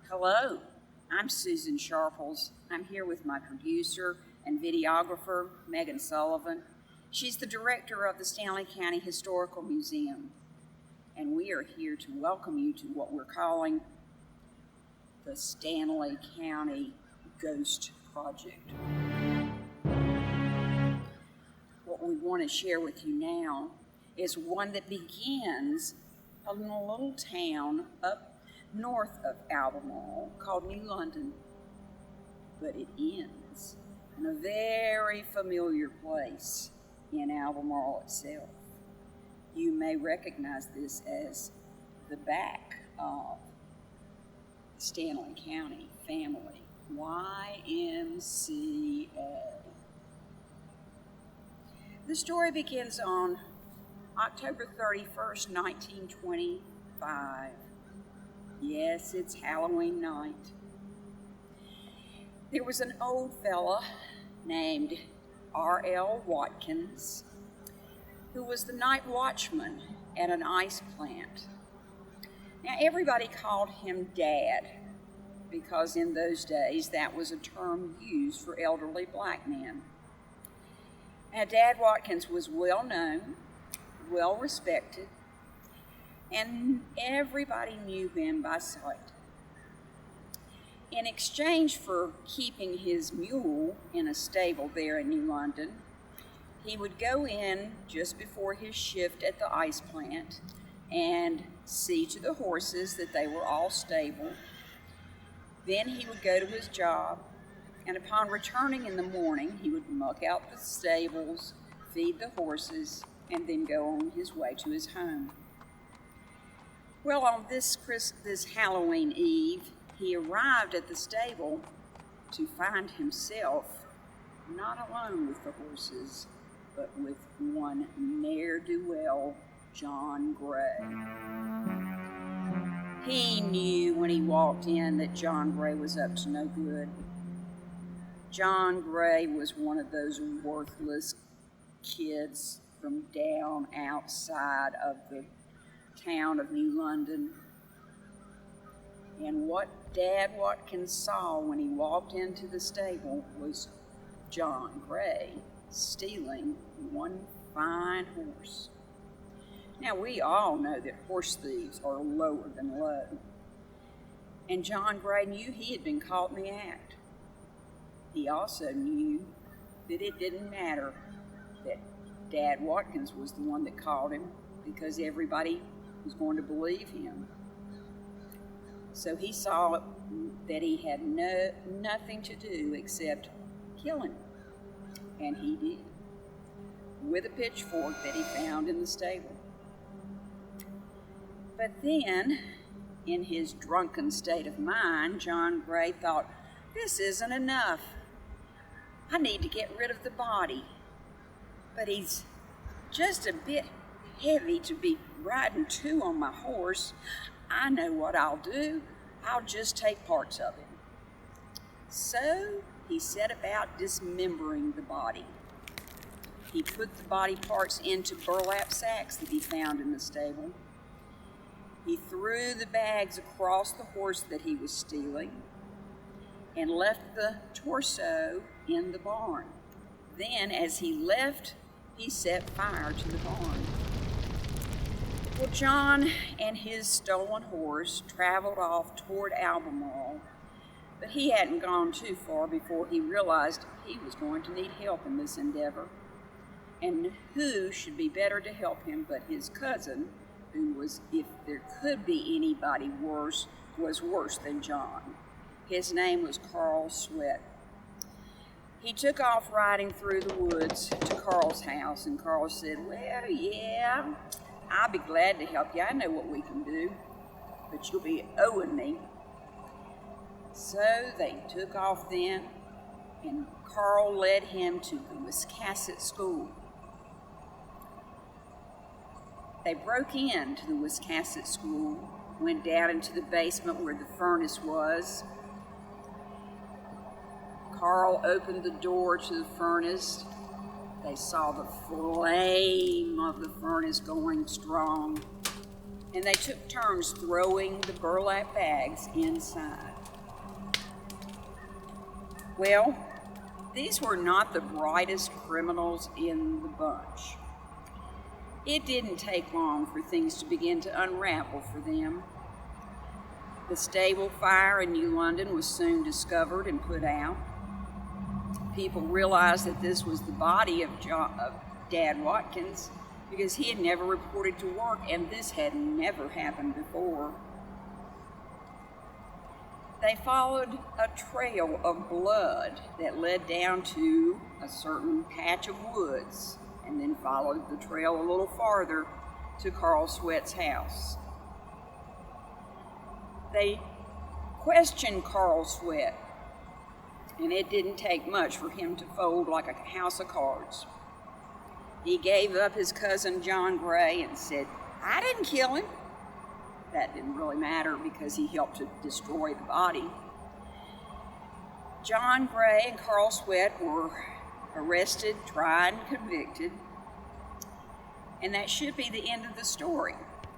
Hello, I'm Susan Sharples. I'm here with my producer and videographer, Megan Sullivan. She's the director of the Stanly County Historical Museum, and we are here to welcome you to what we're calling the Stanly County Ghost Project. What we want to share with you now is one that begins in a little town up north of Albemarle called New London, but it ends in a very familiar place in Albemarle itself. You may recognize this as the back of Stanly County Family YMCA. The story begins on October 31st, 1925. Yes, it's Halloween night. There was an old fella named R.L. Watkins who was the night watchman at an ice plant. Now, everybody called him Dad because in those days that was a term used for elderly black men. Now, Dad Watkins was well known, well respected, and everybody knew him by sight. In exchange for keeping his mule in a stable there in New London, he would go in just before his shift at the ice plant and see to the horses that they were all stable. Then he would go to his job, and upon returning in the morning, he would muck out the stables, feed the horses, and then go on his way to his home. Well, on this Halloween Eve, he arrived at the stable to find himself not alone with the horses, but with one ne'er-do-well, John Gray. He knew when he walked in that John Gray was up to no good. John Gray was one of those worthless kids from down outside of the town of New London. And what Dad Watkins saw when he walked into the stable was John Gray stealing one fine horse. Now, we all know that horse thieves are lower than low. And John Gray knew he had been caught in the act. He also knew that it didn't matter that Dad Watkins was the one that caught him, because everybody was going to believe him. So he saw that he had nothing to do except kill him. And he did, with a pitchfork that he found in the stable. But then, in his drunken state of mind, John Gray thought, this isn't enough. I need to get rid of the body. But he's just a bit heavy to be riding two on my horse. I know what I'll do. I'll just take parts of him. So he set about dismembering the body. He put the body parts into burlap sacks that he found in the stable. He threw the bags across the horse that he was stealing and left the torso in the barn. Then, as he left, he set fire to the barn. Well, John and his stolen horse traveled off toward Albemarle, but he hadn't gone too far before he realized he was going to need help in this endeavor. And who should be better to help him but his cousin, who was, if there could be anybody worse, was worse than John. His name was Carl Sweat. He took off riding through the woods to Carl's house, and Carl said, well, yeah, I'll be glad to help you. I know what we can do, but you'll be owing me. So they took off then, and Carl led him to the Wiscasset School. They broke into the Wiscasset School, went down into the basement where the furnace was. Carl opened the door to the furnace. They saw the flame of the furnace going strong, and they took turns throwing the burlap bags inside. Well, these were not the brightest criminals in the bunch. It didn't take long for things to begin to unravel for them. The stable fire in New London was soon discovered and put out. People realized that this was the body of Dad Watkins because he had never reported to work, and this had never happened before. They followed a trail of blood that led down to a certain patch of woods, and then followed the trail a little farther to Carl Sweat's house. They questioned Carl Sweat, and it didn't take much for him to fold like a house of cards. He gave up his cousin John Gray and said, "I didn't kill him." That didn't really matter because he helped to destroy the body. John Gray and Carl Sweat were arrested, tried, and convicted, and that should be the end of the story.